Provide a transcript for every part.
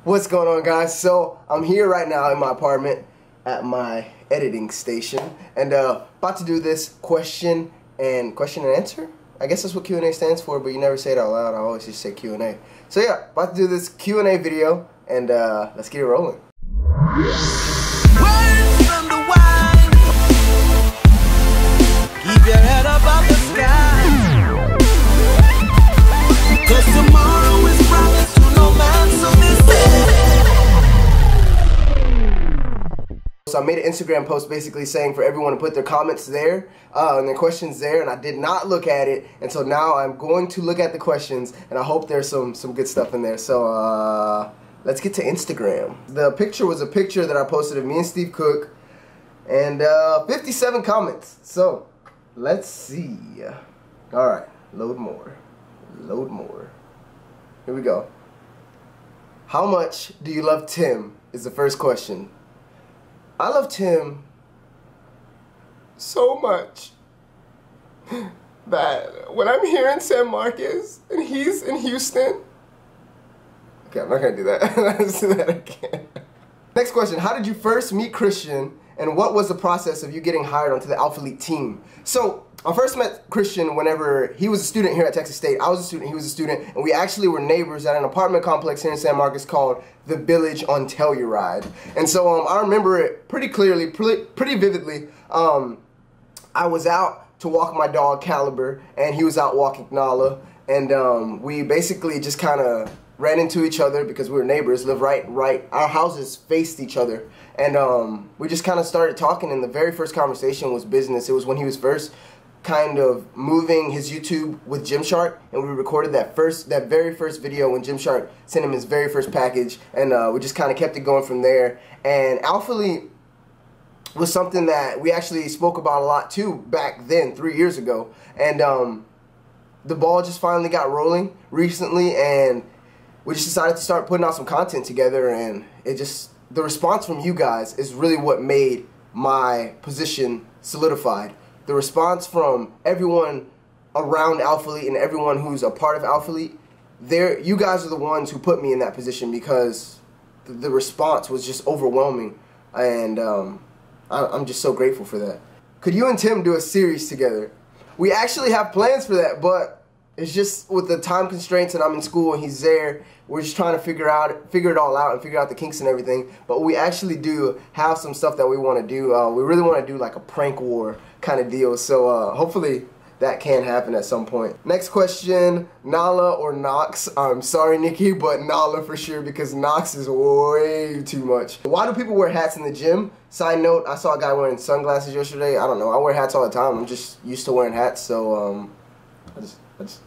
What's going on, guys? So I'm here right now in my apartment at my editing station and about to do this question and answer. I guess that's what Q&A stands for, but you never say it out loud. I always just say Q&A. So yeah, about to do this Q&A video and let's get it rolling. Keep your head up off the sky, 'cause tomorrow is promised to no man, so this So I made an Instagram post basically saying for everyone to put their comments there and their questions there, and I did not look at it, and so now I'm going to look at the questions, and I hope there's some good stuff in there. So let's get to Instagram. The picture was a picture that I posted of me and Steve Cook, and 57 comments. So let's see. All right, load more. Here we go. How much do you love Tim is the first question. I love Tim so much that when I'm here in San Marcos and he's in Houston, okay, I'm not gonna do that. Let's do that again. Next question, how did you first meet Christian and what was the process of you getting hired onto the Alphalete team? So I first met Christian whenever he was a student here at Texas State. I was a student, he was a student, and we actually were neighbors at an apartment complex here in San Marcos called The Village on Telluride. And so I remember it pretty clearly, pretty vividly. I was out to walk my dog Caliber, and he was out walking Nala, and we basically just kind of ran into each other because we were neighbors, lived right, our houses faced each other, and we just kind of started talking, and the very first conversation was business. It was when he was first kind of moving his YouTube with Gymshark, and we recorded that very first video when Gymshark sent him his very first package, and we just kind of kept it going from there. And Alphalete was something that we actually spoke about a lot too back then, 3 years ago, and the ball just finally got rolling recently, and we just decided to start putting out some content together, and the response from you guys is really what made my position solidified. The response from everyone around Alphalete and everyone who's a part of Alphalete, you guys are the ones who put me in that position because the response was just overwhelming, and I'm just so grateful for that. Could you and Tim do a series together? We actually have plans for that, but it's just with the time constraints, and I'm in school and he's there. We're just trying to figure it all out and figure out the kinks and everything. But we actually do have some stuff that we want to do. We really want to do like a prank war kind of deal. So hopefully that can happen at some point. Next question, Nala or Nox? I'm sorry, Nikki, but Nala for sure, because Nox is way too much. Why do people wear hats in the gym? Side note, I saw a guy wearing sunglasses yesterday. I don't know. I wear hats all the time. I'm just used to wearing hats, so I just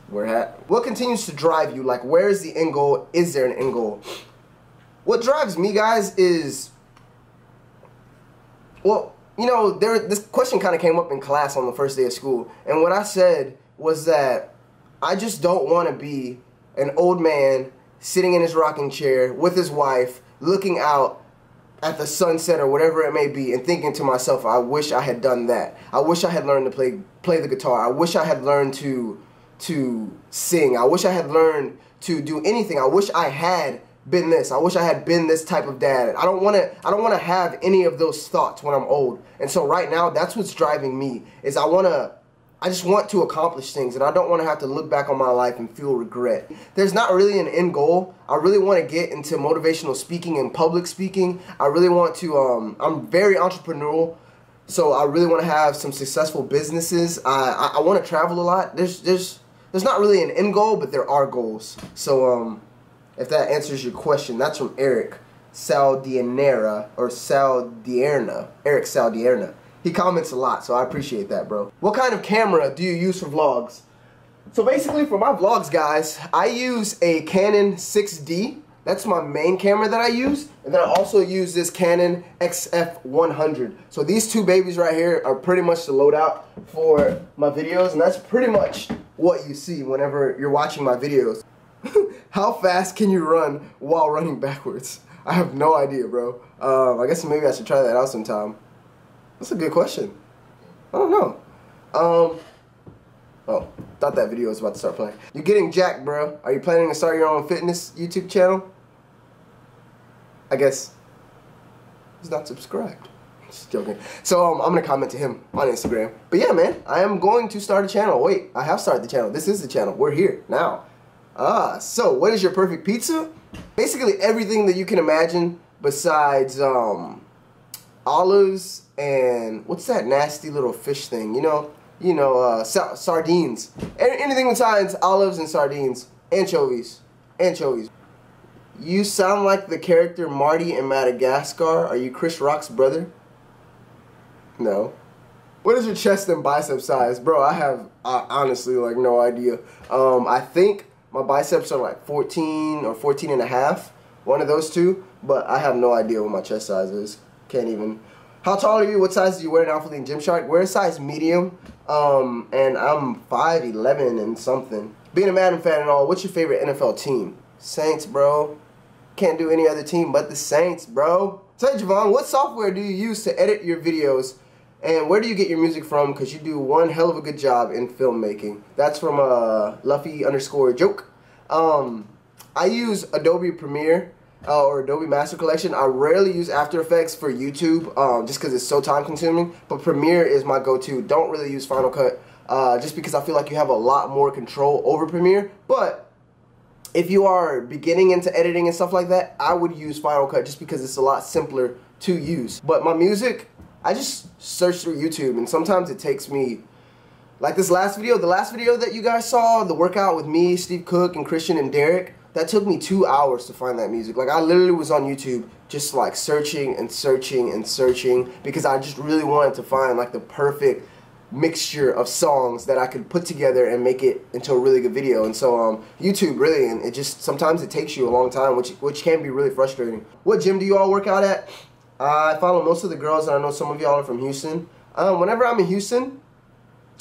wear a hat. What continues to drive you? Like, where is the end goal? Is there an end goal? What drives me, guys, is, well, you know, this question kind of came up in class on the first day of school, and what I said was that I just don't want to be an old man sitting in his rocking chair with his wife, looking out at the sunset or whatever it may be, and thinking to myself, I wish I had done that. I wish I had learned to play the guitar. I wish I had learned to sing. I wish I had learned to do anything. I wish I had been this. I wish I had been this type of dad. I don't want to have any of those thoughts when I'm old. And so right now, that's what's driving me, is I just want to accomplish things, and I don't want to have to look back on my life and feel regret. There's not really an end goal. I really want to get into motivational speaking and public speaking. I really want to, I'm very entrepreneurial, so I really want to have some successful businesses. I want to travel a lot. There's not really an end goal, but there are goals. So if that answers your question, that's from Eric Saldierna, Eric Saldierna. He comments a lot, so I appreciate that, bro. What kind of camera do you use for vlogs? So basically for my vlogs, guys, I use a Canon 6D. That's my main camera that I use. And then I also use this Canon XF100. So these two babies right here are pretty much the loadout for my videos, and that's pretty much what you see whenever you're watching my videos. How fast can you run while running backwards? I have no idea, bro. I guess maybe I should try that out sometime. That's a good question. I don't know. Oh, thought that video was about to start playing. You're getting jacked, bro. Are you planning to start your own fitness YouTube channel? I guess he's not subscribed. Just joking. So I'm gonna comment to him on Instagram. But yeah, man, I am going to start a channel. Wait, I have started the channel. This is the channel. We're here now. So what is your perfect pizza? Basically everything that you can imagine besides olives and what's that nasty little fish thing? Sardines. Anything besides olives and sardines. Anchovies. Anchovies. You sound like the character Marty in Madagascar. Are you Chris Rock's brother? No. What is your chest and bicep size? Bro, I have honestly like no idea. I think my biceps are like 14 or 14 and a half. One of those two. But I have no idea what my chest size is. Can't even. How tall are you? What size do you wear in Alphalete and Gymshark? Wear a size medium. And I'm 5'11" and something. Being a Madden fan and all, what's your favorite NFL team? Saints, bro. Can't do any other team but the Saints, bro. So hey, Javon, what software do you use to edit your videos? And where do you get your music from? Because you do one hell of a good job in filmmaking. That's from Luffy_joke. I use Adobe Premiere or Adobe Master Collection. I rarely use After Effects for YouTube just because it's so time consuming. But Premiere is my go-to. Don't really use Final Cut just because I feel like you have a lot more control over Premiere. But if you are beginning into editing and stuff like that, I would use Final Cut just because it's a lot simpler to use. But my music, I just search through YouTube, and sometimes it takes me, like this last video, the last video that you guys saw, the workout with me, Steve Cook, and Christian and Derek, that took me 2 hours to find that music. Like I literally was on YouTube just like searching and searching and searching because I just really wanted to find like the perfect mixture of songs that I could put together and make it into a really good video. And so YouTube really, and it just sometimes it takes you a long time, which can be really frustrating. What gym do you all work out at? I follow most of the girls, and I know some of y'all are from Houston. Whenever I'm in Houston,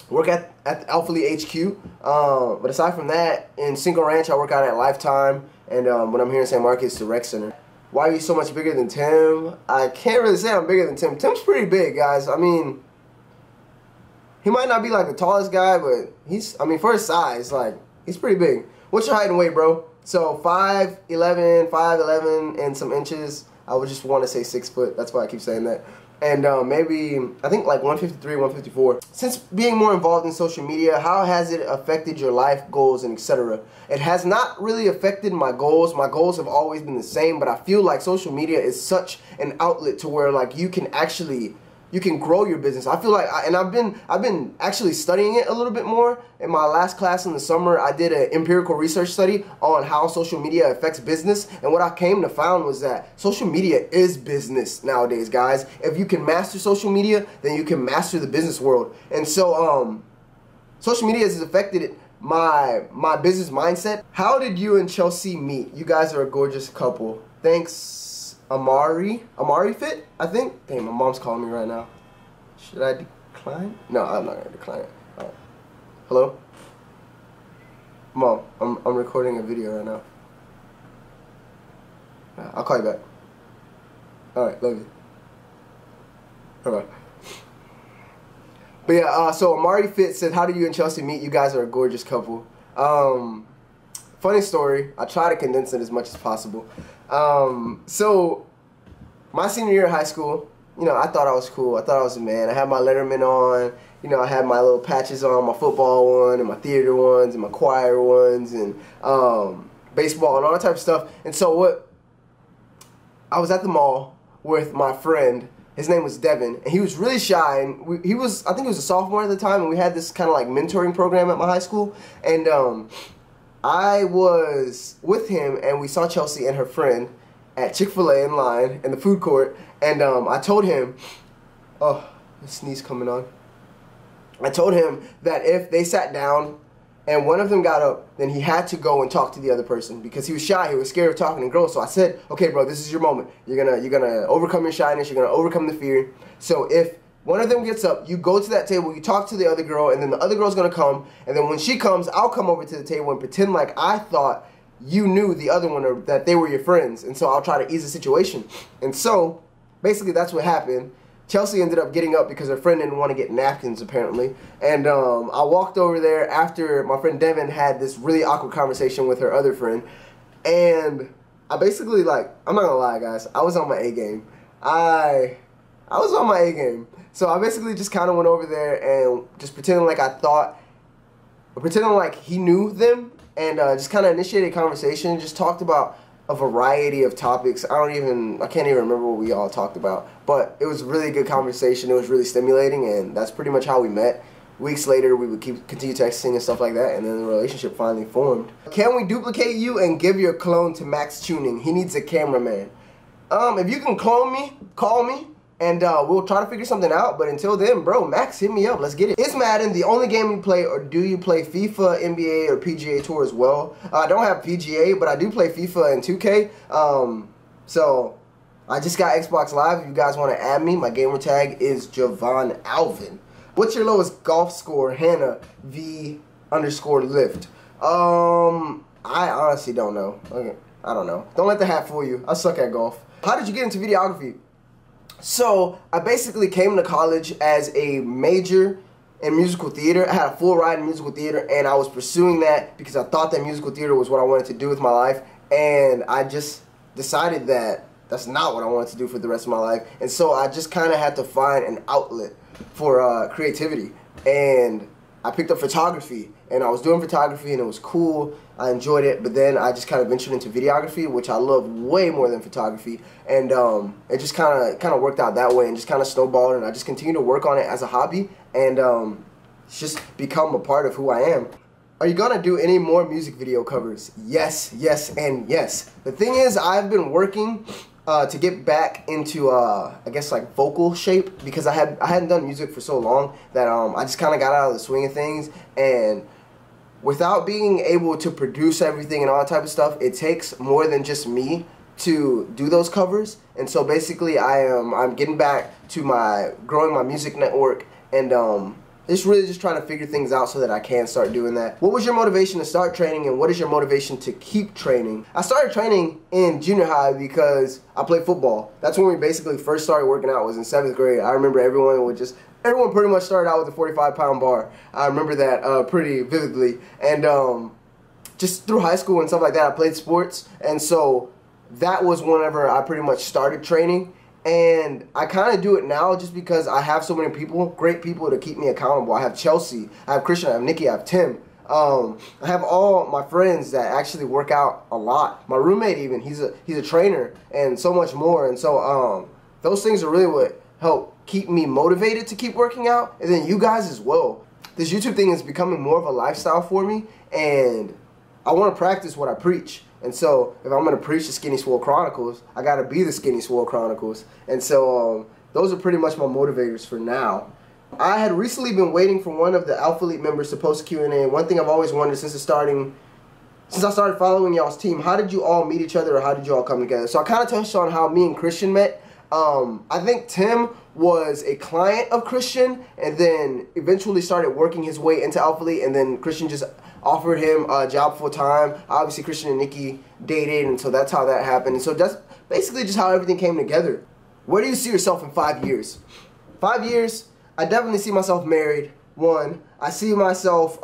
work at the Alphalete HQ. But aside from that, in Cinco Ranch I work out at Lifetime, and when I'm here in San Marcos, the Rec Center. Why are you so much bigger than Tim? I can't really say I'm bigger than Tim. Tim's pretty big, guys. I mean, he might not be like the tallest guy, but for his size, like, he's pretty big. What's your height and weight, bro? So 5'11", and some inches. I would just want to say 6 foot. That's why I keep saying that. And maybe, I think like 153, 154. Since being more involved in social media, how has it affected your life, goals, and etc.? It has not really affected my goals. My goals have always been the same, but I feel like social media is such an outlet to where like you can grow your business. I feel like, I've been actually studying it a little bit more. In my last class in the summer, I did an empirical research study on how social media affects business. And what I came to find was that social media is business nowadays, guys. If you can master social media, then you can master the business world. And so, social media has affected my business mindset. How did you and Chelsea meet? You guys are a gorgeous couple. Thanks. Amari Fit, I think. Damn, my mom's calling me right now. Should I decline? No, I'm not gonna decline it. All right. Hello? Mom, I'm recording a video right now. I'll call you back. Alright, love you. Bye-bye. But yeah, so Amari Fit said, how did you and Chelsea meet? You guys are a gorgeous couple. Funny story. I try to condense it as much as possible. So my senior year of high school, I thought I was cool. I thought I was a man. I had my Letterman on. I had my little patches on, my football one and my theater ones and my choir ones and baseball and all that type of stuff. And so I was at the mall with my friend. His name was Devin, and he was really shy. And I think he was a sophomore at the time, and we had this kind of like mentoring program at my high school. And I was with him, and we saw Chelsea and her friend at Chick-fil-A in line in the food court. And I told him, oh, the sneeze coming on. I told him that if they sat down and one of them got up, then he had to go and talk to the other person because he was shy. He was scared of talking to girls. So I said, okay, bro, this is your moment. You're gonna overcome your shyness. You're gonna overcome the fear. So if one of them gets up, you go to that table, you talk to the other girl, and then the other girl's gonna come, and then when she comes, I'll come over to the table and pretend like I thought you knew the other one or that they were your friends, and so I'll try to ease the situation. And so, basically that's what happened. Chelsea ended up getting up because her friend didn't want to get napkins, apparently. And I walked over there after my friend Devin had this really awkward conversation with her other friend, and I basically, like, I'm not gonna lie, guys, I was on my A game. I was on my A game. So I basically just kind of went over there and just pretending like pretending like he knew them, and just kind of initiated a conversation, just talked about a variety of topics. I can't even remember what we all talked about, but it was a really good conversation. It was really stimulating, and that's pretty much how we met. Weeks later, we would continue texting and stuff like that, and then the relationship finally formed. Can we duplicate you and give your clone to Max Tuning? He needs a cameraman. If you can clone me, call me, and we'll try to figure something out. But until then, bro, Max, hit me up. Let's get it. Is Madden the only game you play, or do you play FIFA, NBA, or PGA Tour as well? I don't have PGA, but I do play FIFA and 2K. So I just got Xbox Live. If you guys want to add me, my gamer tag is Javon Alvin. What's your lowest golf score, Hannah V_lift? I honestly don't know. Okay, I don't know. Don't let the hat fool you. I suck at golf. How did you get into videography? So I basically came to college as a major in musical theater. I had a full ride in musical theater, and I was pursuing that because I thought that musical theater was what I wanted to do with my life, and I just decided that that's not what I wanted to do for the rest of my life. And so I just kind of had to find an outlet for creativity, and I picked up photography, and I was doing photography, and it was cool. I enjoyed it, but then I just kind of ventured into videography, which I love way more than photography, and it just kind of worked out that way, and just kind of snowballed, and I just continued to work on it as a hobby, and it's just become a part of who I am. Are you gonna do any more music video covers? Yes, yes, and yes. The thing is, I've been working to get back into I guess like vocal shape, because I hadn't done music for so long that I just kind of got out of the swing of things, and without being able to produce everything and all that type of stuff, it takes more than just me to do those covers. And so basically I'm getting back to growing my music network, and it's really just trying to figure things out so that I can start doing that. What was your motivation to start training, and what is your motivation to keep training? I started training in junior high because I played football. That's when we basically first started working out, was in 7th grade. I remember everyone pretty much started out with a 45-pound bar. I remember that pretty vividly. And just through high school and stuff like that, I played sports, and so that was whenever I pretty much started training. And I kind of do it now just because I have so many people, great people, to keep me accountable. I have Chelsea, I have Christian, I have Nikki, I have Tim. I have all my friends that actually work out a lot. My roommate even, he's a trainer, and so much more. And so those things are really what help keep me motivated to keep working out. And then you guys as well. This YouTube thing is becoming more of a lifestyle for me, and I want to practice what I preach. And so if I'm going to preach the Skinny Swole Chronicles, I got to be the Skinny Swole Chronicles. And so those are pretty much my motivators for now. I had recently been waiting for one of the Alphalete members to post a Q&A. And one thing I've always wondered since I started following y'all's team, how did you all meet each other, or how did you all come together? So I kind of touched on how me and Christian met. I think Tim was a client of Christian, and then eventually started working his way into Alphalete, and then Christian just offered him a job full time. Obviously, Christian and Nikki dated, and so that's how that happened. And so that's basically just how everything came together. Where do you see yourself in 5 years? 5 years, I definitely see myself married. One, I see myself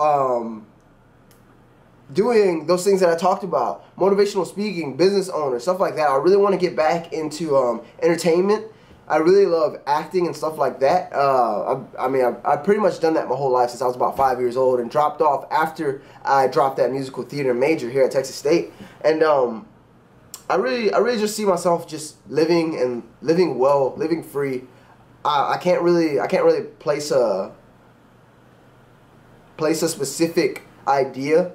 doing those things that I talked about, motivational speaking, business owner, stuff like that. I really want to get back into entertainment. I really love acting and stuff like that. I've pretty much done that my whole life since I was about 5 years old, and dropped off after I dropped that musical theater major here at Texas State. And I really just see myself just living well, living free. I can't really place a specific idea,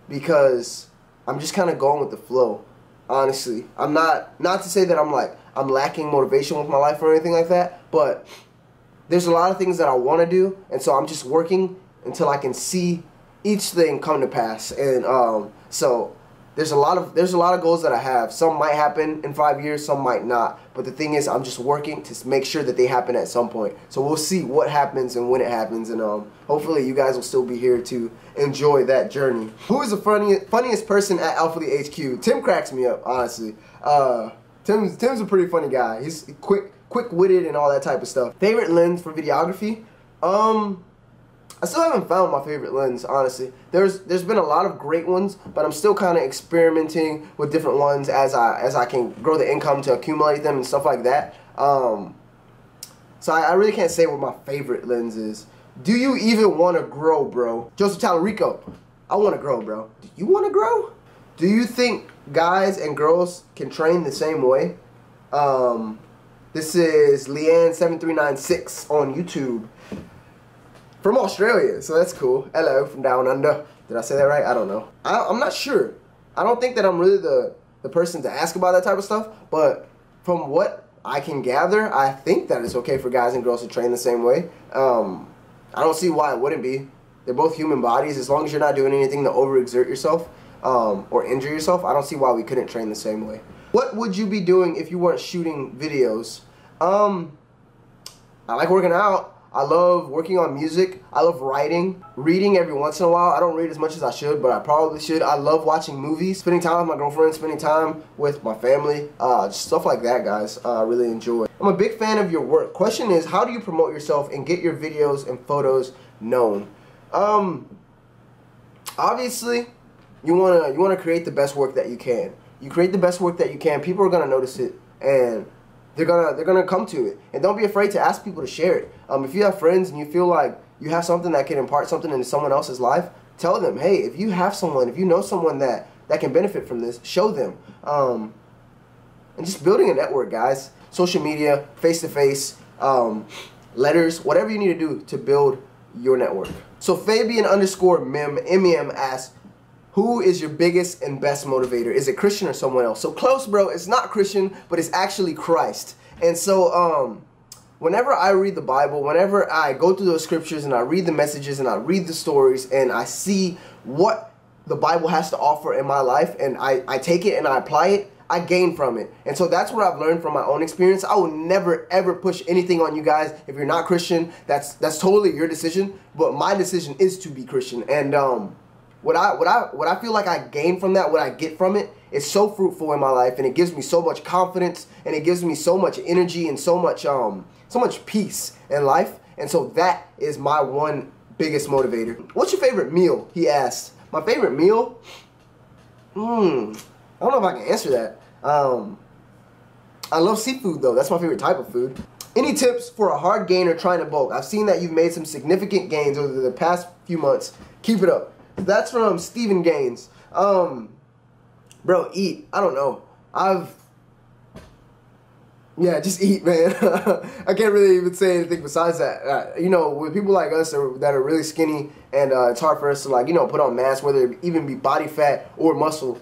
because I'm just kind of going with the flow. Honestly, I'm not to say that I'm lacking motivation with my life or anything like that, but there's a lot of things that I want to do, and so I'm just working until I can see each thing come to pass. And so there's a lot of goals that I have. Some might happen in 5 years, some might not. But the thing is, I'm just working to make sure that they happen at some point. So we'll see what happens and when it happens, and hopefully you guys will still be here to enjoy that journey. Who is the funniest person at Alphalete HQ? Tim cracks me up, honestly. Tim's a pretty funny guy. He's quick-witted and all that type of stuff. Favorite lens for videography? I still haven't found my favorite lens, honestly. There's been a lot of great ones, but I'm still kind of experimenting with different ones as I can grow the income to accumulate them and stuff like that. So I really can't say what my favorite lens is. Do you even want to grow, bro? Joseph Talarico, I want to grow, bro. Do you want to grow? Do you think guys and girls can train the same way? This is Leanne7396 on YouTube. From Australia, so that's cool. Hello, from down under. Did I say that right? I don't know. I'm not sure. I don't think that I'm really the person to ask about that type of stuff, but from what I can gather, I think that it's okay for guys and girls to train the same way. I don't see why it wouldn't be. They're both human bodies. As long as you're not doing anything to overexert yourself or injure yourself, I don't see why we couldn't train the same way. What would you be doing if you weren't shooting videos? I like working out. I love working on music. I love writing. Reading every once in a while. I don't read as much as I should, but I probably should. I love watching movies, spending time with my girlfriend, spending time with my family. Just stuff like that, guys. I really enjoy. I'm a big fan of your work. Question is, how do you promote yourself and get your videos and photos known? Obviously, you wanna create the best work that you can. You create the best work that you can. People are gonna notice it, and they're gonna come to it. And don't be afraid to ask people to share it. If you have friends and you feel like you have something that can impart something into someone else's life, tell them, hey, if you have someone, if you know someone that can benefit from this, show them. And just building a network, guys. Social media, face-to-face, letters, whatever you need to do to build your network. So Fabian_mem asks, who is your biggest and best motivator? Is it Christian or someone else? So close, bro. It's not Christian, but it's actually Christ. And so whenever I read the Bible, whenever I go through those scriptures and I read the messages and I read the stories and I see what the Bible has to offer in my life and I take it and I apply it, I gain from it. And so that's what I've learned from my own experience. I will never ever push anything on you guys. If you're not Christian, that's totally your decision. But my decision is to be Christian. And what I feel like I gain from that, what I get from it, is so fruitful in my life, and it gives me so much confidence, and it gives me so much energy and so much peace in life. And so that is my one biggest motivator. What's your favorite meal? He asked. My favorite meal? I don't know if I can answer that. I love seafood though. That's my favorite type of food. Any tips for a hard gainer trying to bulk? I've seen that you've made some significant gains over the past few months. Keep it up. That's from Steven Gaines. Bro, eat. I don't know. Yeah, just eat, man. I can't really even say anything besides that. You know, with people like us that are really skinny, and it's hard for us to, like, you know, put on mass, whether it even be body fat or muscle.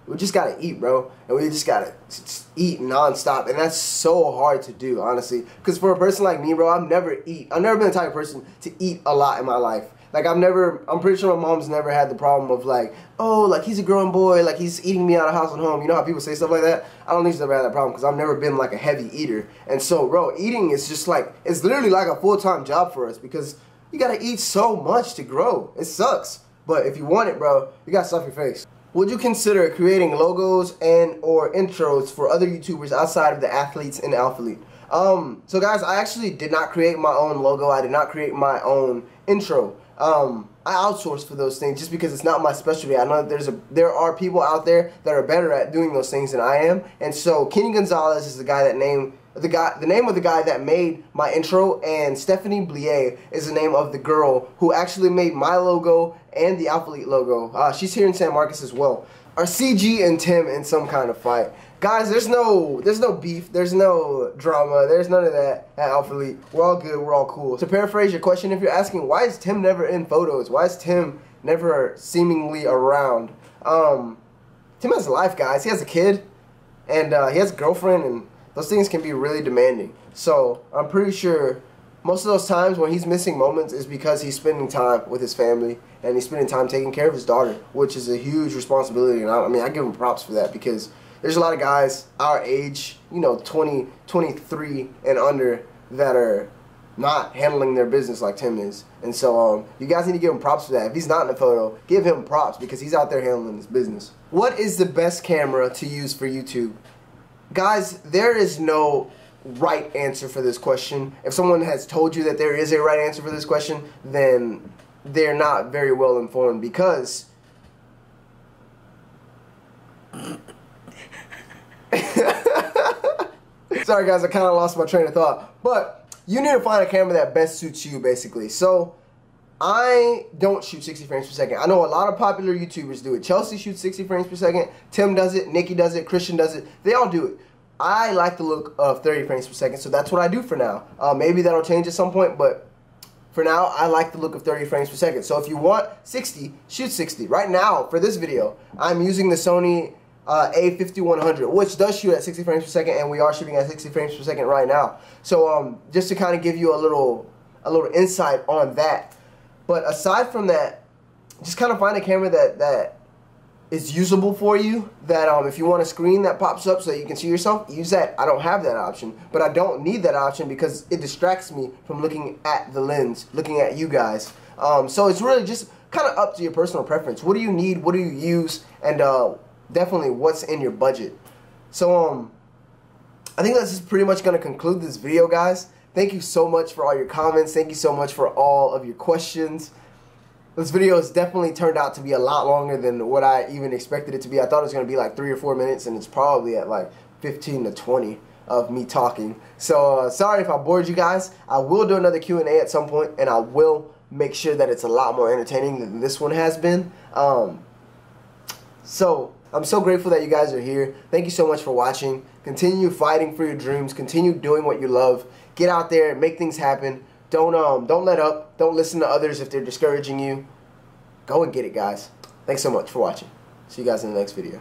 We just gotta eat, bro, and we just gotta eat nonstop, and that's so hard to do, honestly. Because for a person like me, bro, I've never been the type of person to eat a lot in my life. Like, I'm pretty sure my mom's never had the problem of, like, oh, like, he's a growing boy, like, he's eating me out of house and home. You know how people say stuff like that? I don't think she's ever had that problem because I've never been, like, a heavy eater. And so, bro, eating is just, like, it's literally like a full-time job for us because you gotta eat so much to grow. It sucks. But if you want it, bro, you gotta stuff your face. Would you consider creating logos and or intros for other YouTubers outside of the athletes in Alphalete? So, guys, I actually did not create my own logo. I did not create my own intro. I outsource for those things just because it's not my specialty. I know that there are people out there that are better at doing those things than I am. And so Kenny Gonzalez is the name of the guy that made my intro, and Stephanie Blier is the name of the girl who actually made my logo and the Alphalete logo. She's here in San Marcos as well. Are CG and Tim in some kind of fight? Guys, there's no beef, there's no drama, there's none of that at Alphalete. We're all good, we're all cool. To paraphrase your question, if you're asking, why is Tim never in photos? Why is Tim never seemingly around? Tim has a life, guys. He has a kid, and he has a girlfriend, and those things can be really demanding. So I'm pretty sure most of those times when he's missing moments is because he's spending time with his family, and he's spending time taking care of his daughter, which is a huge responsibility. And I mean, I give him props for that because there's a lot of guys our age, you know, 20, 23 and under, that are not handling their business like Tim is. And so you guys need to give him props for that. If he's not in the photo, give him props because he's out there handling his business. What is the best camera to use for YouTube? Guys, there is no right answer for this question. If someone has told you that there is a right answer for this question, then they're not very well informed, because sorry guys, I kind of lost my train of thought. But you need to find a camera that best suits you, basically. So I don't shoot 60 frames per second. I know a lot of popular YouTubers do it. Chelsea shoots 60 frames per second. Tim does it. Nikki does it. Christian does it. They all do it. I like the look of 30 frames per second, so that's what I do for now. Maybe that'll change at some point, but for now, I like the look of 30 frames per second. So if you want 60, shoot 60. Right now, for this video, I'm using the Sony A5100, which does shoot at 60 frames per second, and we are shooting at 60 frames per second right now. So just to kind of give you a little insight on that. But aside from that, just kind of find a camera that is usable for you, that if you want a screen that pops up so that you can see yourself, use that. I don't have that option, but I don't need that option because it distracts me from looking at the lens, looking at you guys. So it's really just kind of up to your personal preference. What do you need? What do you use? And definitely what's in your budget. So I think that's just pretty much going to conclude this video, guys. Thank you so much for all your comments. Thank you so much for all of your questions. This video has definitely turned out to be a lot longer than what I even expected it to be. I thought it was going to be like 3 or 4 minutes, and it's probably at like 15 to 20 of me talking. So sorry if I bored you guys. I will do another Q&A at some point, and I will make sure that it's a lot more entertaining than this one has been. So I'm so grateful that you guys are here. Thank you so much for watching. Continue fighting for your dreams. Continue doing what you love. Get out there and make things happen. Don't let up. Don't listen to others if they're discouraging you. Go and get it, guys. Thanks so much for watching. See you guys in the next video.